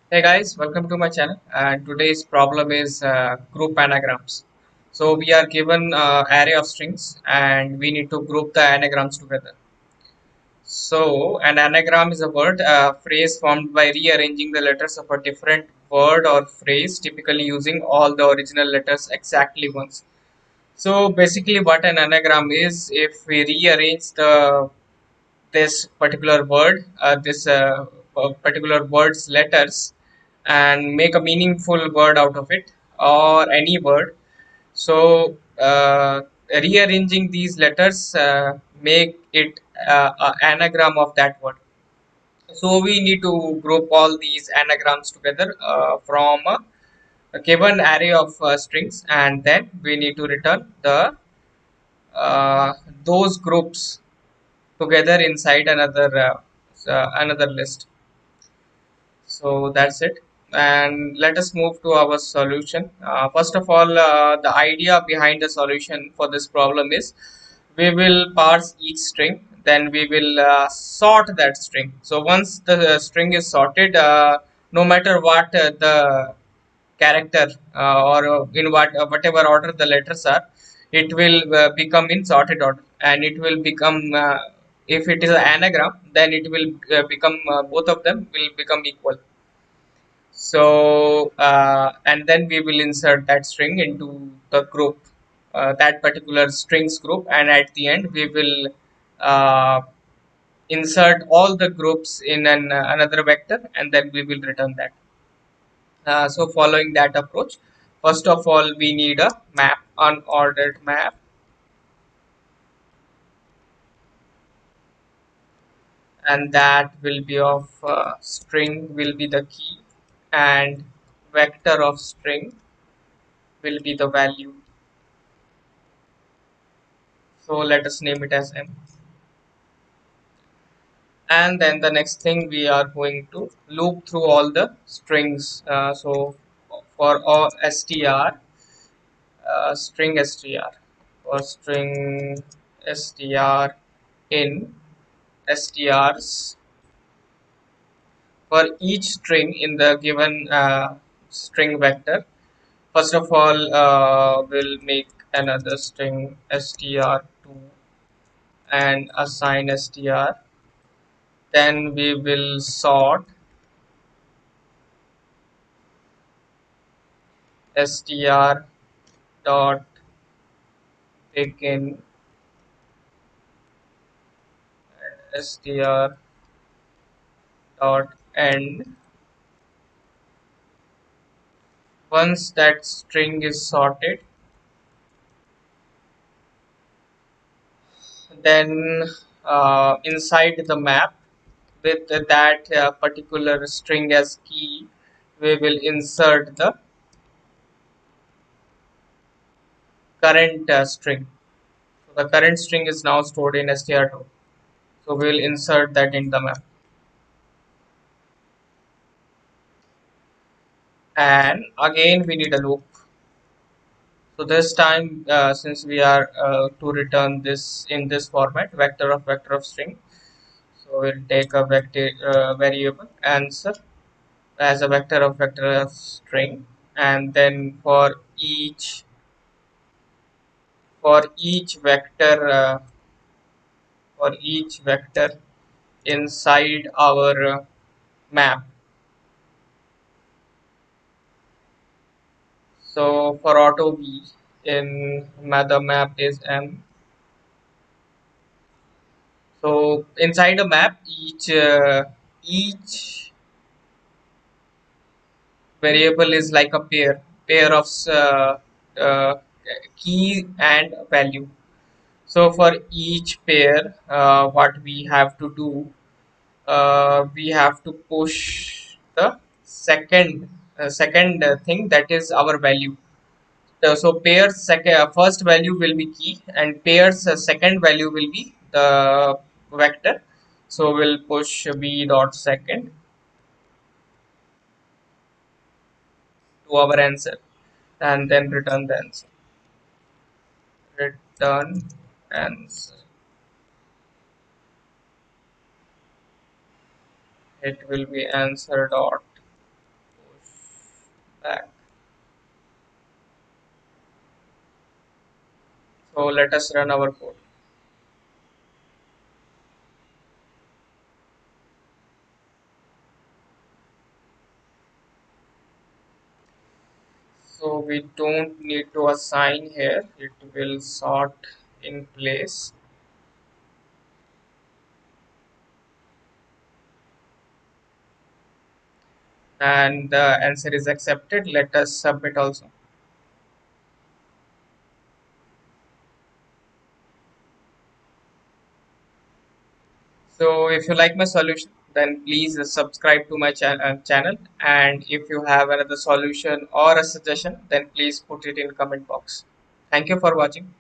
Hey guys, welcome to my channel. And today's problem is group anagrams. So we are given array of strings, and we need to group the anagrams together. So an anagram is a word, phrase formed by rearranging the letters of a different word or phrase, typically using all the original letters exactly once. So basically, what an anagram is, if we rearrange the this particular word, particular word's letters, and make a meaningful word out of it, or any word. So rearranging these letters make it an anagram of that word. So we need to group all these anagrams together from a given array of strings, and then we need to return the uh, those groups together inside another list. So that's it, and let us move to our solution. First of all, the idea behind the solution for this problem is we will parse each string, then we will sort that string. So once the string is sorted, no matter what the character or in whatever order the letters are, it will become in sorted order, and it will become if it is an anagram, then it will become both of them will become equal. So and then we will insert that string into the group, that particular strings group, and at the end we will uh, insert all the groups in another vector, and then we will return that. So following that approach, first of all we need a map, unordered map, and that will be of string will be the key, and vector of string will be the value. So let us name it as m. And then the next thing, we are going to loop through all the strings. So for all str, string str, for string str in strs, for each string in the given string vector. First of all, we'll make another string str2 and assign str. Then we will sort str dot begin and str dot end. Once that string is sorted, then inside the map with that particular string as key, we will insert the current string. So the current string is now stored in str2. So we will insert that in the map. And again we need a loop. So this time, since we are to return this in this format, vector of string, so we'll take a vector variable answer as a vector of string, and then for each vector for each vector inside our map. So for auto b in the map is m. So inside a map, each variable is like a pair of uh, key and value. So for each pair, what we have to do, we have to push the second thing, that is our value. So pairs first value will be key, and pairs second value will be the vector. So we'll push b dot second to our answer, and then return the answer. Return answer. It will be answer dot back. So let us run our code. So we don't need to assign here. It will sort in place. And the answer is accepted. Let us submit also. So if you like my solution, then please subscribe to my channel. And if you have another solution or a suggestion, then please put it in comment box. Thank you for watching.